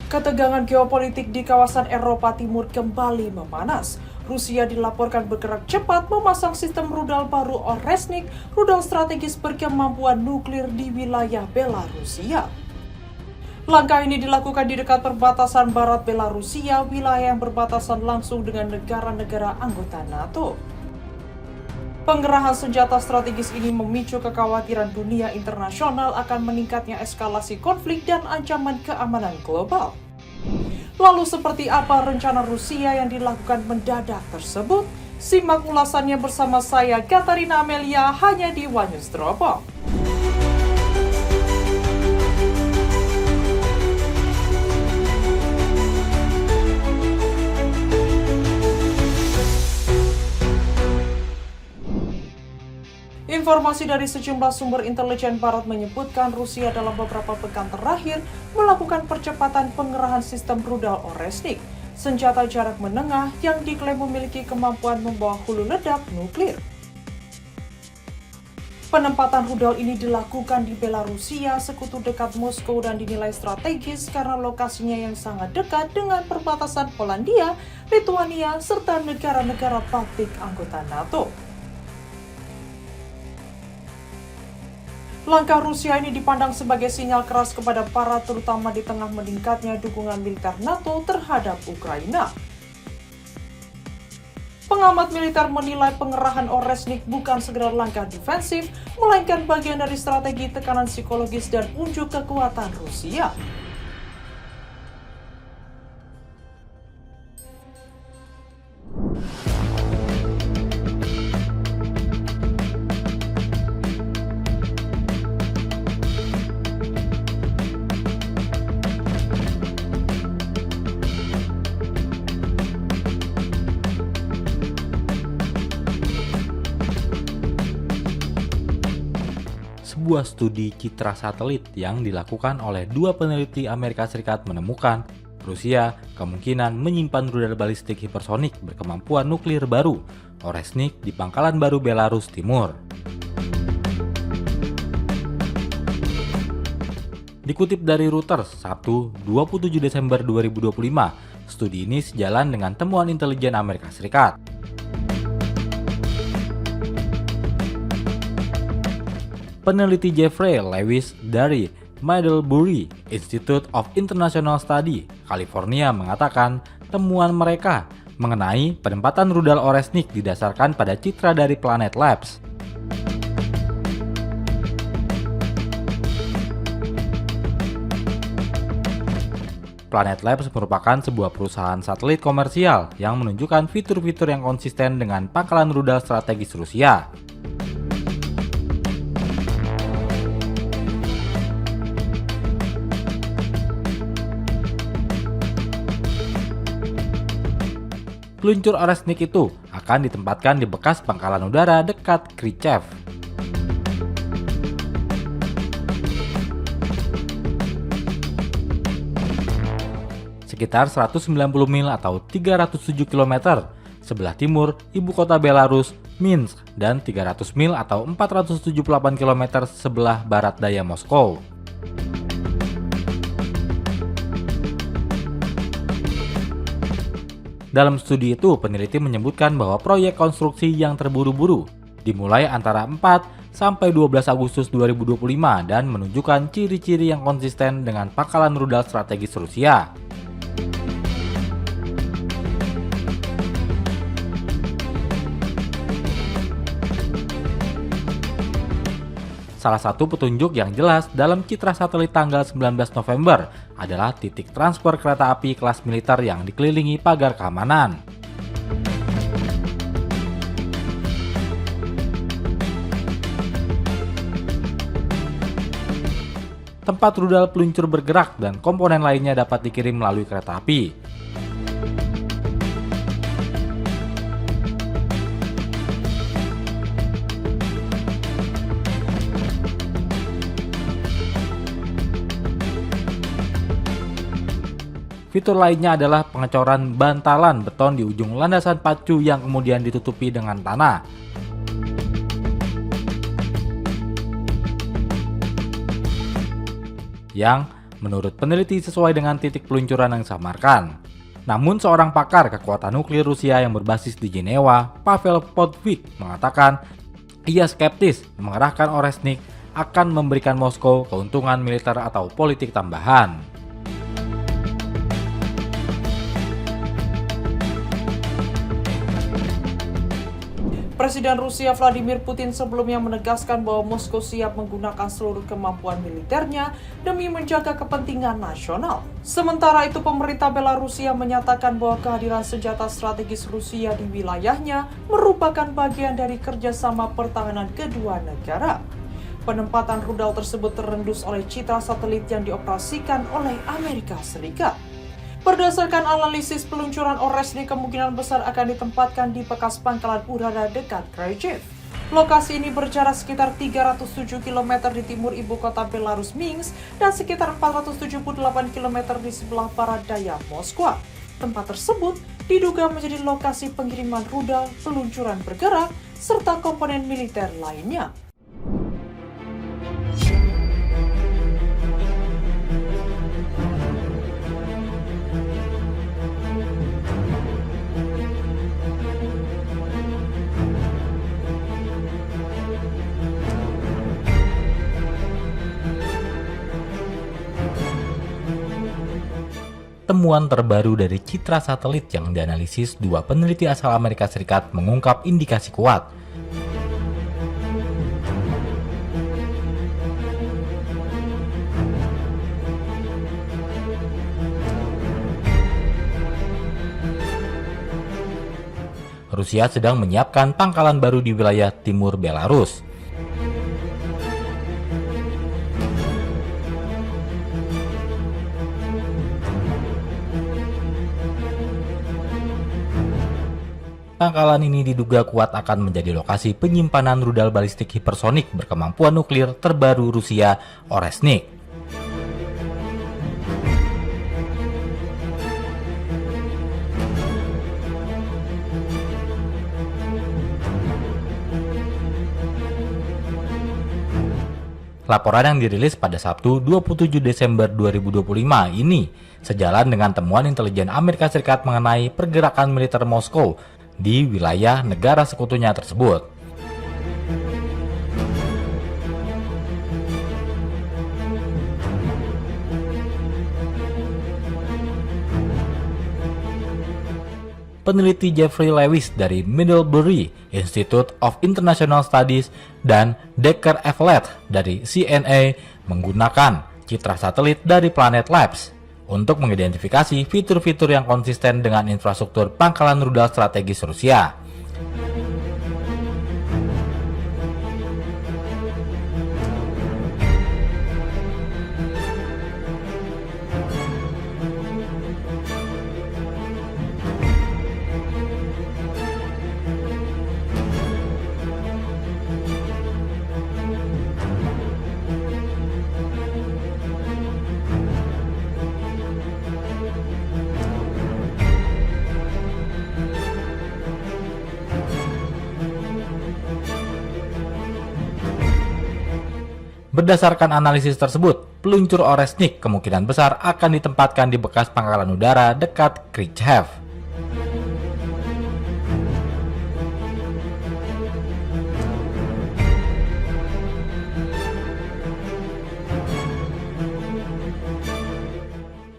Ketegangan geopolitik di kawasan Eropa Timur kembali memanas. Rusia dilaporkan bergerak cepat memasang sistem rudal baru Oresnik, rudal strategis berkemampuan nuklir di wilayah Belarusia. Langkah ini dilakukan di dekat perbatasan barat Belarusia, wilayah yang berbatasan langsung dengan negara-negara anggota NATO. Pengerahan senjata strategis ini memicu kekhawatiran dunia internasional akan meningkatnya eskalasi konflik dan ancaman keamanan global. Lalu seperti apa rencana Rusia yang dilakukan mendadak tersebut? Simak ulasannya bersama saya, Katarina Amelia, hanya di One News Dropbox. Informasi dari sejumlah sumber intelijen barat menyebutkan Rusia dalam beberapa pekan terakhir melakukan percepatan pengerahan sistem rudal Oresnik, senjata jarak menengah yang diklaim memiliki kemampuan membawa hulu ledak nuklir. Penempatan rudal ini dilakukan di Belarusia, sekutu dekat Moskow, dan dinilai strategis karena lokasinya yang sangat dekat dengan perbatasan Polandia, Lituania, serta negara-negara Baltik anggota NATO. Langkah Rusia ini dipandang sebagai sinyal keras kepada Barat, terutama di tengah meningkatnya dukungan militer NATO terhadap Ukraina. Pengamat militer menilai pengerahan Oresnik bukan sekedar langkah defensif, melainkan bagian dari strategi tekanan psikologis dan unjuk kekuatan Rusia. Sebuah studi citra satelit yang dilakukan oleh dua peneliti Amerika Serikat menemukan Rusia kemungkinan menyimpan rudal balistik hipersonik berkemampuan nuklir baru, Oresnik, di Pangkalan Baru, Belarus Timur. Dikutip dari Reuters, Sabtu 27 Desember 2025, studi ini sejalan dengan temuan intelijen Amerika Serikat. Peneliti Jeffrey Lewis dari Middlebury Institute of International Study, California mengatakan temuan mereka mengenai penempatan rudal Oresnik didasarkan pada citra dari Planet Labs. Planet Labs merupakan sebuah perusahaan satelit komersial yang menunjukkan fitur-fitur yang konsisten dengan pangkalan rudal strategis Rusia. Peluncur Oresnik itu akan ditempatkan di bekas pangkalan udara dekat Khrushchev. Sekitar 190 mil atau 307 km sebelah timur ibu kota Belarus, Minsk, dan 300 mil atau 478 km sebelah barat daya Moskow. Dalam studi itu, peneliti menyebutkan bahwa proyek konstruksi yang terburu-buru dimulai antara 4 sampai 12 Agustus 2025 dan menunjukkan ciri-ciri yang konsisten dengan pangkalan rudal strategis Rusia. Salah satu petunjuk yang jelas dalam citra satelit tanggal 19 November adalah titik transfer kereta api kelas militer yang dikelilingi pagar keamanan. Tempat rudal peluncur bergerak dan komponen lainnya dapat dikirim melalui kereta api. Fitur lainnya adalah pengecoran bantalan beton di ujung landasan pacu yang kemudian ditutupi dengan tanah. Yang menurut peneliti sesuai dengan titik peluncuran yang disamarkan. Namun seorang pakar kekuatan nuklir Rusia yang berbasis di Jenewa, Pavel Podvik, mengatakan ia skeptis mengerahkan Oresnik akan memberikan Moskow keuntungan militer atau politik tambahan. Presiden Rusia Vladimir Putin sebelumnya menegaskan bahwa Moskow siap menggunakan seluruh kemampuan militernya demi menjaga kepentingan nasional. Sementara itu, pemerintah Belarusia menyatakan bahwa kehadiran senjata strategis Rusia di wilayahnya merupakan bagian dari kerjasama pertahanan kedua negara. Penempatan rudal tersebut terendus oleh citra satelit yang dioperasikan oleh Amerika Serikat. Berdasarkan analisis, peluncuran Oresnik kemungkinan besar akan ditempatkan di bekas pangkalan udara dekat Kharkiv. Lokasi ini berjarak sekitar 307 km di timur ibu kota Belarus Minsk dan sekitar 478 km di sebelah barat daya Moskwa. Tempat tersebut diduga menjadi lokasi pengiriman rudal, peluncuran bergerak, serta komponen militer lainnya. Temuan terbaru dari citra satelit yang dianalisis dua peneliti asal Amerika Serikat mengungkap indikasi kuat. Rusia sedang menyiapkan pangkalan baru di wilayah timur Belarus. Pangkalan ini diduga kuat akan menjadi lokasi penyimpanan rudal balistik hipersonik berkemampuan nuklir terbaru Rusia, Oresnik. Laporan yang dirilis pada Sabtu 27 Desember 2025 ini sejalan dengan temuan intelijen Amerika Serikat mengenai pergerakan militer Moskow di wilayah negara sekutunya tersebut. Peneliti Jeffrey Lewis dari Middlebury Institute of International Studies dan Decker Everett dari CNA menggunakan citra satelit dari Planet Labs untuk mengidentifikasi fitur-fitur yang konsisten dengan infrastruktur pangkalan rudal strategis Rusia. Berdasarkan analisis tersebut, peluncur Oresnik kemungkinan besar akan ditempatkan di bekas pangkalan udara dekat Kharkiv.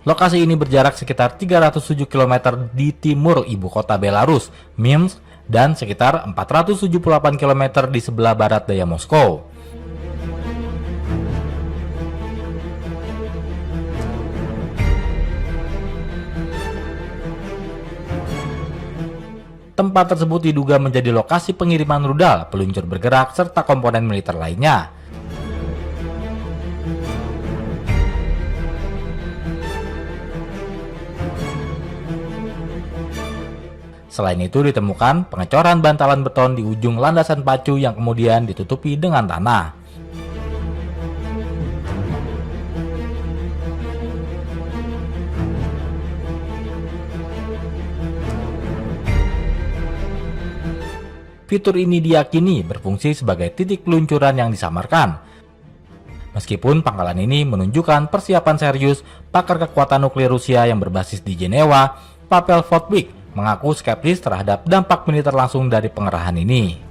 Lokasi ini berjarak sekitar 307 km di timur ibu kota Belarus, Minsk, dan sekitar 478 km di sebelah barat daya Moskow. Tempat tersebut diduga menjadi lokasi pengiriman rudal, peluncur bergerak, serta komponen militer lainnya. Selain itu ditemukan pengecoran bantalan beton di ujung landasan pacu yang kemudian ditutupi dengan tanah. Fitur ini diyakini berfungsi sebagai titik peluncuran yang disamarkan. Meskipun pangkalan ini menunjukkan persiapan serius, pakar kekuatan nuklir Rusia yang berbasis di Jenewa, Pavel Votvik, mengaku skeptis terhadap dampak militer langsung dari pengerahan ini.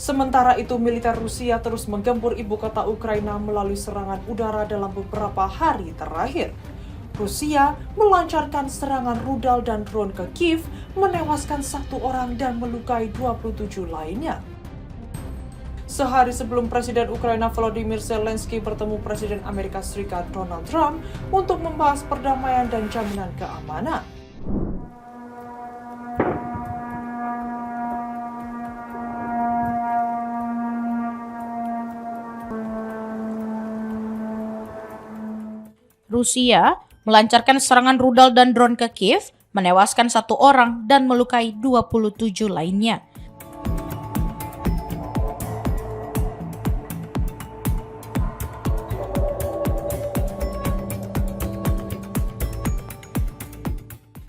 Sementara itu, militer Rusia terus menggempur ibu kota Ukraina melalui serangan udara dalam beberapa hari terakhir. Rusia melancarkan serangan rudal dan drone ke Kiev, menewaskan 1 orang dan melukai 27 lainnya. Sehari sebelum Presiden Ukraina Volodymyr Zelensky bertemu Presiden Amerika Serikat Donald Trump untuk membahas perdamaian dan jaminan keamanan. Rusia melancarkan serangan rudal dan drone ke Kiev, menewaskan 1 orang dan melukai 27 lainnya.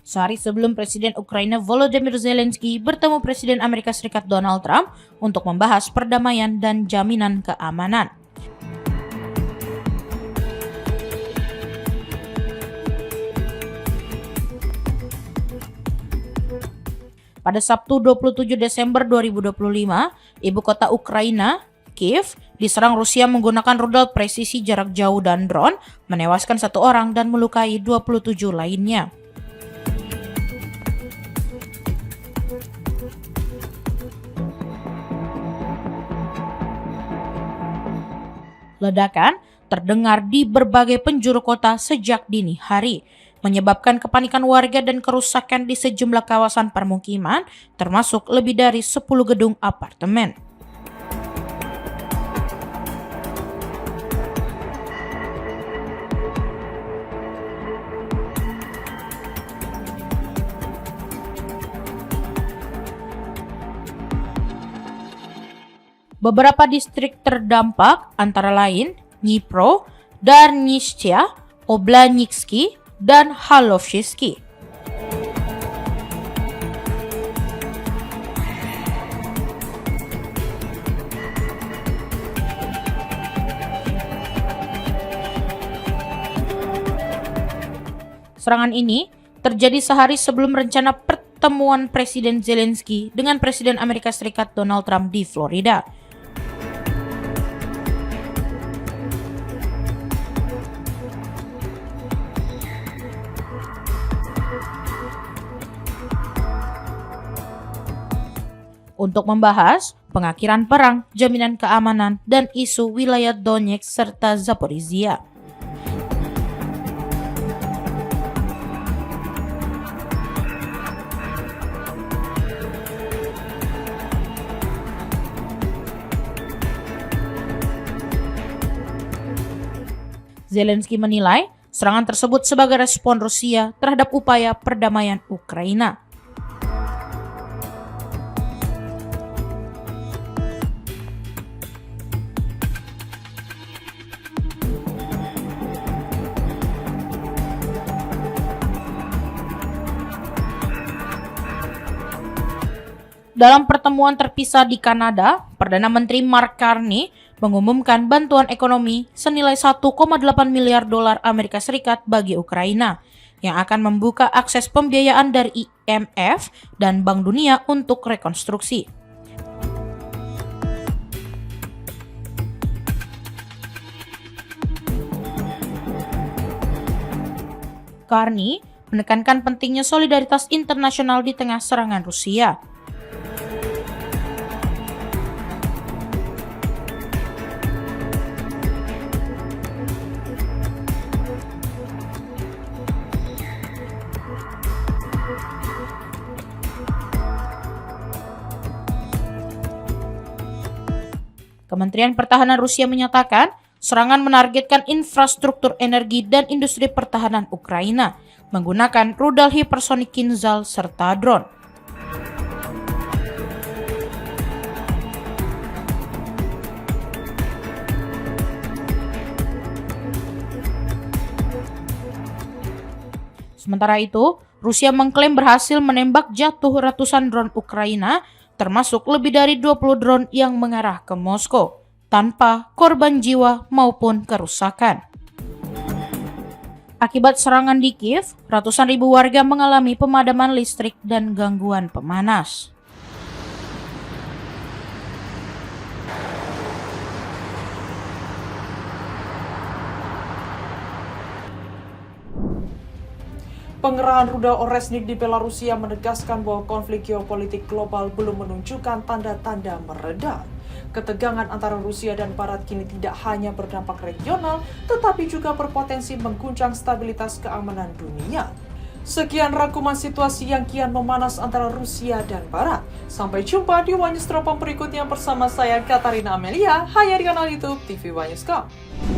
Sehari sebelum Presiden Ukraina Volodymyr Zelensky bertemu Presiden Amerika Serikat Donald Trump untuk membahas perdamaian dan jaminan keamanan. Pada Sabtu 27 Desember 2025, ibu kota Ukraina, Kiev, diserang Rusia menggunakan rudal presisi jarak jauh dan drone, menewaskan 1 orang dan melukai 27 lainnya. Ledakan terdengar di berbagai penjuru kota sejak dini hari, menyebabkan kepanikan warga dan kerusakan di sejumlah kawasan permukiman, termasuk lebih dari 10 gedung apartemen. Beberapa distrik terdampak antara lain Dnipro, Darnishtia, Oblanytsky, dan Halovsky. Serangan ini terjadi sehari sebelum rencana pertemuan Presiden Zelensky dengan Presiden Amerika Serikat Donald Trump di Florida. Untuk membahas pengakhiran perang, jaminan keamanan, dan isu wilayah Donetsk serta Zaporizhia. Zelensky menilai serangan tersebut sebagai respon Rusia terhadap upaya perdamaian Ukraina. Dalam pertemuan terpisah di Kanada, Perdana Menteri Mark Carney mengumumkan bantuan ekonomi senilai 1,8 miliar dolar Amerika Serikat bagi Ukraina yang akan membuka akses pembiayaan dari IMF dan Bank Dunia untuk rekonstruksi. Carney menekankan pentingnya solidaritas internasional di tengah serangan Rusia. Kementerian Pertahanan Rusia menyatakan serangan menargetkan infrastruktur energi dan industri pertahanan Ukraina menggunakan rudal hipersonik Kinzhal serta drone. Sementara itu, Rusia mengklaim berhasil menembak jatuh ratusan drone Ukraina, termasuk lebih dari 20 drone yang mengarah ke Moskow, tanpa korban jiwa maupun kerusakan. Akibat serangan di Kiev, ratusan ribu warga mengalami pemadaman listrik dan gangguan pemanas. Pengerahan rudal Oresnik di Belarusia menegaskan bahwa konflik geopolitik global belum menunjukkan tanda-tanda mereda. Ketegangan antara Rusia dan Barat kini tidak hanya berdampak regional, tetapi juga berpotensi mengguncang stabilitas keamanan dunia. Sekian rangkuman situasi yang kian memanas antara Rusia dan Barat. Sampai jumpa di One News Teropong berikutnya bersama saya Katarina Amelia, hanya di kanal YouTube TV One News.com.